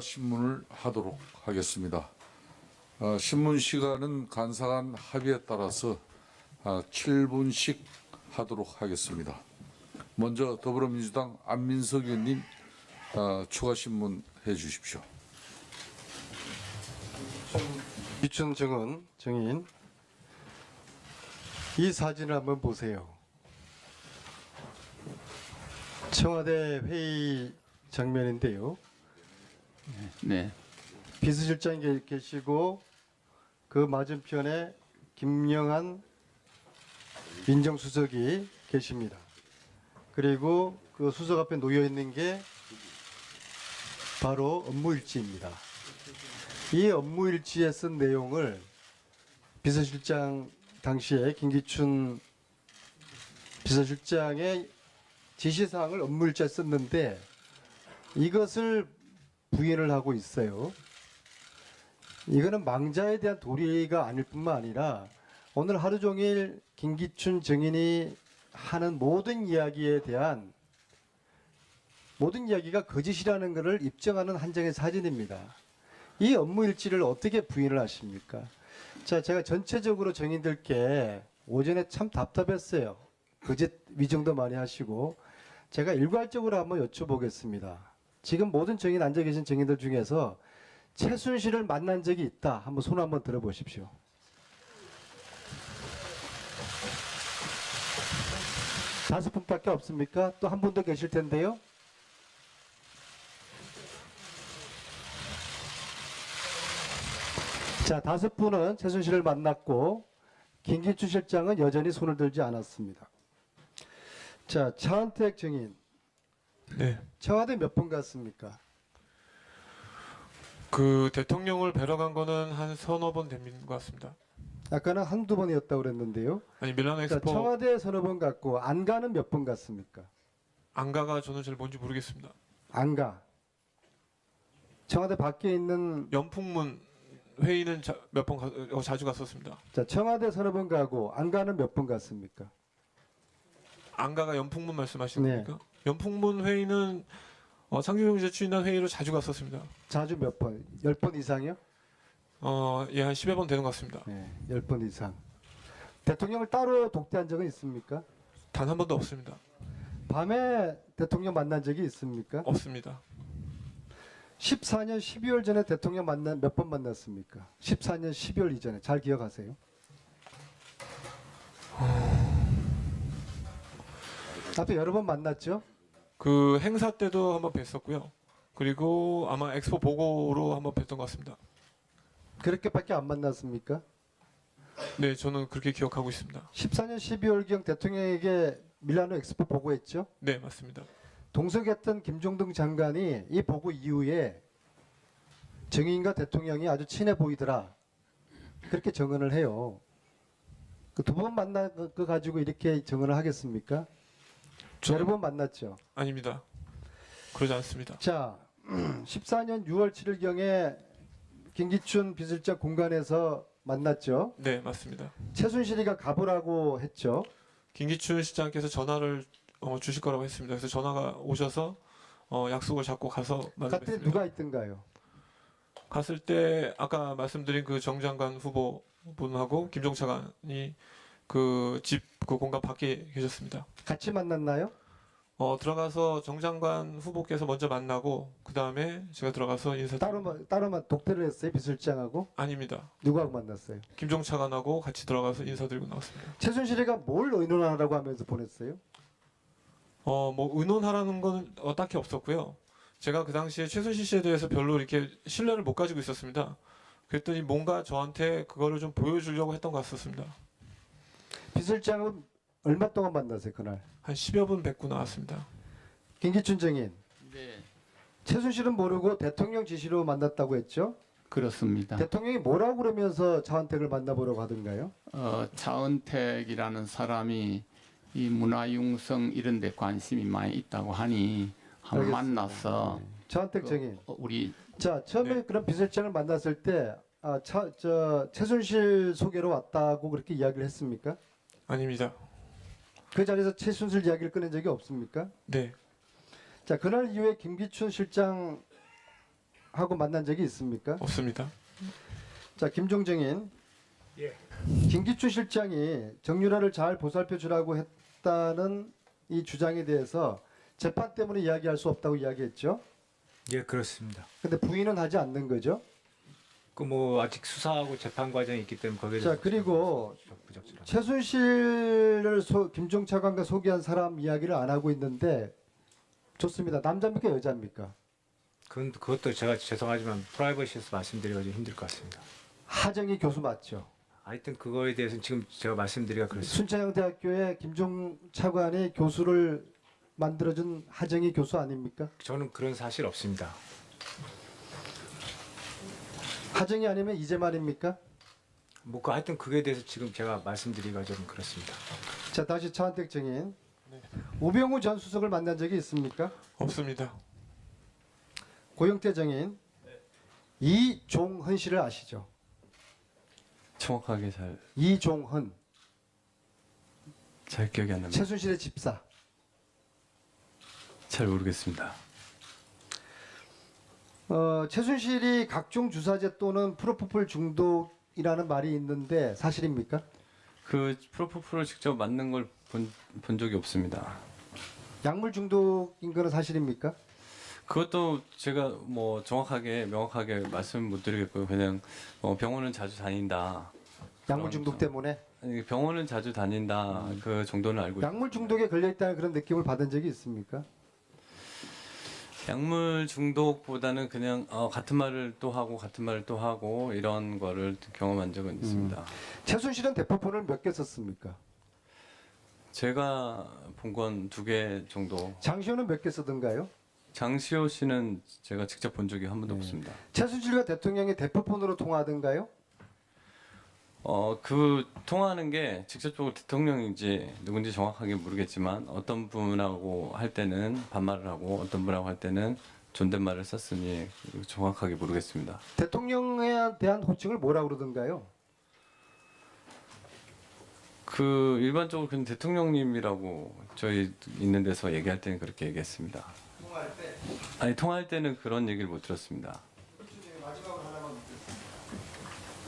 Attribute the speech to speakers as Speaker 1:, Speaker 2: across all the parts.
Speaker 1: 신문을 하도록 하겠습니다. 신문 시간은 간사간 합의에 따라서 7분씩 하도록 하겠습니다. 먼저 더불어민주당 안민석 의원님 추가 신문 해 주십시오.
Speaker 2: 이춘 증인, 이 사진을 한번 보세요. 청와대 회의 장면인데요.
Speaker 3: 네.
Speaker 2: 비서실장이 계시고 그 맞은편에 김영한 민정수석이 계십니다. 그리고 그 수석 앞에 놓여 있는 게 바로 업무일지입니다. 이 업무일지에 쓴 내용을 비서실장 당시에 김기춘 비서실장의 지시사항을 업무일지에 썼는데 이것을 부인을 하고 있어요. 이거는 망자에 대한 도리가 아닐 뿐만 아니라 오늘 하루 종일 김기춘 증인이 하는 모든 이야기에 대한 모든 이야기가 거짓이라는 것을 입증하는 한 장의 사진입니다. 이 업무 일지를 어떻게 부인을 하십니까? 자, 제가 전체적으로 증인들께 오전에 참 답답했어요. 거짓 위증도 많이 하시고 제가 일괄적으로 한번 여쭤보겠습니다. 지금 모든 증인 앉아 계신 증인들 중에서 최순실을 만난 적이 있다. 한번 손 한번 들어보십시오. 다섯 분밖에 없습니까? 또 한 분 더 계실 텐데요. 자, 다섯 분은 최순실을 만났고 김기춘 실장은 여전히 손을 들지 않았습니다. 자, 차은택 증인.
Speaker 4: 네.
Speaker 2: 청와대 몇 번 갔습니까?
Speaker 4: 그 대통령을 뵈러 간 거는 한 서너 번 된 것 같습니다.
Speaker 2: 아까는 한두 번이었다고 그랬는데요.
Speaker 4: 아니 밀라노
Speaker 2: 자,
Speaker 4: 엑스포
Speaker 2: 청와대 서너 번 갔고 안 가는 몇 번 갔습니까?
Speaker 4: 안가가 저는 잘 뭔지 모르겠습니다.
Speaker 2: 안 가. 청와대 밖에 있는
Speaker 4: 연풍문 회의는 몇 번 자주 갔었습니다.
Speaker 2: 자, 청와대 서너 번 가고 안 가는 몇 번 갔습니까?
Speaker 4: 안가가 연풍문 말씀하시는
Speaker 2: 네.
Speaker 4: 겁니까? 연풍문 회의는 상주경 기자 추인단 회의로 자주 갔었습니다.
Speaker 2: 자주 몇 번? 10번 이상이요?
Speaker 4: 예, 한 10여 번 되는 것 같습니다.
Speaker 2: 네, 10번 이상. 대통령을 따로 독대한 적은 있습니까?
Speaker 4: 단 한 번도 없습니다.
Speaker 2: 밤에 대통령 만난 적이 있습니까?
Speaker 4: 없습니다.
Speaker 2: 14년 12월 전에 대통령 몇 번 만났습니까? 14년 12월 이전에 잘 기억하세요? 앞에 여러 번 만났죠?
Speaker 4: 그 행사 때도 한번 뵀었고요. 그리고 아마 엑스포 보고로 한번 뵀던 것 같습니다.
Speaker 2: 그렇게밖에 안 만났습니까?
Speaker 4: 네, 저는 그렇게 기억하고 있습니다.
Speaker 2: 14년 12월경 대통령에게 밀라노 엑스포 보고했죠?
Speaker 4: 네, 맞습니다.
Speaker 2: 동석했던 김종동 장관이 이 보고 이후에 증인과 대통령이 아주 친해 보이더라. 그렇게 증언을 해요. 그 두 번 만난 거 가지고 이렇게 증언을 하겠습니까? 여러 번 만났죠.
Speaker 4: 아닙니다. 그러지 않습니다.
Speaker 2: 자, 14년 6월 7일경에 김기춘 비서실장 공간에서 만났죠.
Speaker 4: 네, 맞습니다.
Speaker 2: 최순실이가 가보라고 했죠.
Speaker 4: 김기춘 시장께서 전화를 주실 거라고 했습니다. 그래서 전화가 오셔서 약속을 잡고 가서
Speaker 2: 그때
Speaker 4: 만났습니다.
Speaker 2: 누가 있던가요?
Speaker 4: 갔을 때 아까 말씀드린 그 정 장관 후보 분하고 김종 차관이 그 집 그 공간 밖에 계셨습니다.
Speaker 2: 같이 만났나요?
Speaker 4: 들어가서 정 장관 후보께서 먼저 만나고 그 다음에 제가 들어가서
Speaker 2: 따로만 독대를 했어요, 비서실장하고?
Speaker 4: 아닙니다.
Speaker 2: 누구하고 만났어요?
Speaker 4: 김종 차관하고 같이 들어가서 인사드리고 나왔습니다.
Speaker 2: 최순실이가 뭘 의논하라고 하면서 보냈어요?
Speaker 4: 뭐 의논하라는 건 딱히 없었고요. 제가 그 당시에 최순실 씨에 대해서 별로 이렇게 신뢰를 못 가지고 있었습니다. 그랬더니 뭔가 저한테 그거를 좀 보여주려고 했던 것 같았습니다.
Speaker 2: 비서실장은 얼마 동안 만났어요, 그날?
Speaker 4: 한 10여 분 뵙고 나왔습니다.
Speaker 2: 김기춘 증인.
Speaker 3: 네,
Speaker 2: 최순실은 모르고 대통령 지시로 만났다고 했죠?
Speaker 3: 그렇습니다.
Speaker 2: 대통령이 뭐라고 그러면서 차은택을 만나보려고 하던가요?
Speaker 3: 차은택이라는 사람이 이 문화융성 이런 데 관심이 많이 있다고 하니 한번
Speaker 2: 알겠습니다.
Speaker 3: 만나서
Speaker 2: 차은택 증인.
Speaker 3: 우리
Speaker 2: 자, 처음에
Speaker 4: 네.
Speaker 2: 그런 비서실장을 만났을 때 최순실 소개로 왔다고 그렇게 이야기를 했습니까?
Speaker 4: 아닙니다.
Speaker 2: 그 자리에서 최순실 이야기를 꺼낸 적이 없습니까?
Speaker 4: 네.
Speaker 2: 자, 그날 이후에 김기춘 실장 하고 만난 적이 있습니까?
Speaker 4: 없습니다.
Speaker 2: 자, 김종정인.
Speaker 5: 예.
Speaker 2: 김기춘 실장이 정유라를 잘 보살펴 주라고 했다는 이 주장에 대해서 재판 때문에 이야기할 수 없다고 이야기했죠.
Speaker 5: 예, 그렇습니다.
Speaker 2: 근데 부인은 하지 않는 거죠.
Speaker 5: 그 뭐 아직 수사하고 재판 과정이 있기 때문에 거기에
Speaker 2: 자, 그리고
Speaker 5: 부적절합니다.
Speaker 2: 최순실을 김종 차관과 소개한 사람 이야기를 안 하고 있는데 좋습니다. 남자입니까 여자입니까?
Speaker 5: 그것도 제가 죄송하지만 프라이버시에서 말씀드리기가 좀 힘들 것 같습니다.
Speaker 2: 하정희 교수 맞죠?
Speaker 5: 하여튼 그거에 대해서는 지금 제가 말씀드리기가 그렇습니다.
Speaker 2: 순천향대학교에 김종 차관이 교수를 만들어준 하정희 교수 아닙니까?
Speaker 5: 저는 그런 사실 없습니다.
Speaker 2: 하정희 아니면 이재만입니까?
Speaker 5: 하여튼 그거에 대해서 지금 제가 말씀드리기가 좀 그렇습니다.
Speaker 2: 자, 다시 차은택 증인. 우병우 전 수석을 만난 적이 있습니까?
Speaker 4: 없습니다.
Speaker 2: 고영태 증인. 이종헌 씨를 아시죠?
Speaker 6: 정확하게
Speaker 2: 이종헌,
Speaker 6: 잘 기억이 안 납니다.
Speaker 2: 최순실의 집사.
Speaker 6: 잘 모르겠습니다.
Speaker 2: 최순실이 각종 주사제 또는 프로포폴 중독이라는 말이 있는데 사실입니까?
Speaker 6: 그 프로포폴을 직접 맞는 걸 본 적이 없습니다.
Speaker 2: 약물 중독인 거는 사실입니까?
Speaker 6: 그것도 제가 뭐 정확하게 명확하게 말씀 못 드리겠고요. 그냥 병원은 자주 다닌다.
Speaker 2: 약물 중독 때문에
Speaker 6: 아니, 병원은 자주 다닌다. 그 정도는 알고
Speaker 2: 약물 중독에 걸려 있다는 그런 느낌을 받은 적이 있습니까?
Speaker 6: 약물 중독보다는 그냥 같은 말을 또 하고 같은 말을 또 하고 이런 거를 경험한 적은 있습니다.
Speaker 2: 최순실은 대포폰을 몇 개 썼습니까?
Speaker 6: 제가 본 건 2개 정도.
Speaker 2: 장시호는 몇 개 쓰던가요?
Speaker 6: 장시호 씨는 제가 직접 본 적이 한 번도 없습니다.
Speaker 2: 최순실과 대통령이 대포폰으로 통화하던가요?
Speaker 6: 그 통화하는 게 직접적으로 대통령인지 누군지 정확하게 모르겠지만 어떤 분하고 할 때는 반말을 하고 어떤 분하고 할 때는 존댓말을 썼으니 정확하게 모르겠습니다.
Speaker 2: 대통령에 대한 호칭을 뭐라고 그러던가요?
Speaker 6: 그 일반적으로 그냥 대통령님이라고 저희 있는 데서 얘기할 때는 그렇게 얘기했습니다.
Speaker 2: 통화할 때
Speaker 6: 아니 통화할 때는 그런 얘기를 못 들었습니다.
Speaker 2: 마지막으로 하나만 묻겠습니다.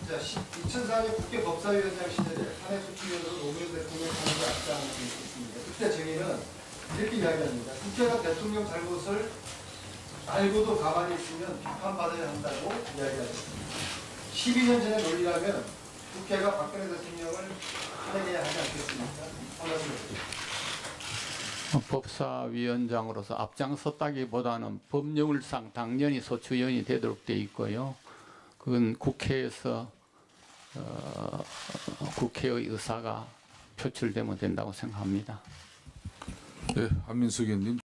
Speaker 2: 자, 2004년 국회 법사위원장 시절에 탄핵소추위원으로 노무현 대통령 탄핵을 앞장한 적이 있습니다. 그때 정의는 이렇게 이야기합니다. 국회가 대통령 잘못을 알고도 가만히 있으면 비판받아야 한다고 이야기하셨습니다. 12년 전의 논리라면 국회가 박근혜 대통령을 탄핵해야 하지 않겠습니까? 한 말씀 해주세요.
Speaker 3: 법사위원장으로서 앞장섰다기보다는 법률상 당연히 소추위원이 되도록 돼 있고요. 그건 국회에서 국회의 의사가 표출되면 된다고 생각합니다.
Speaker 1: 네, 한민석 의원님.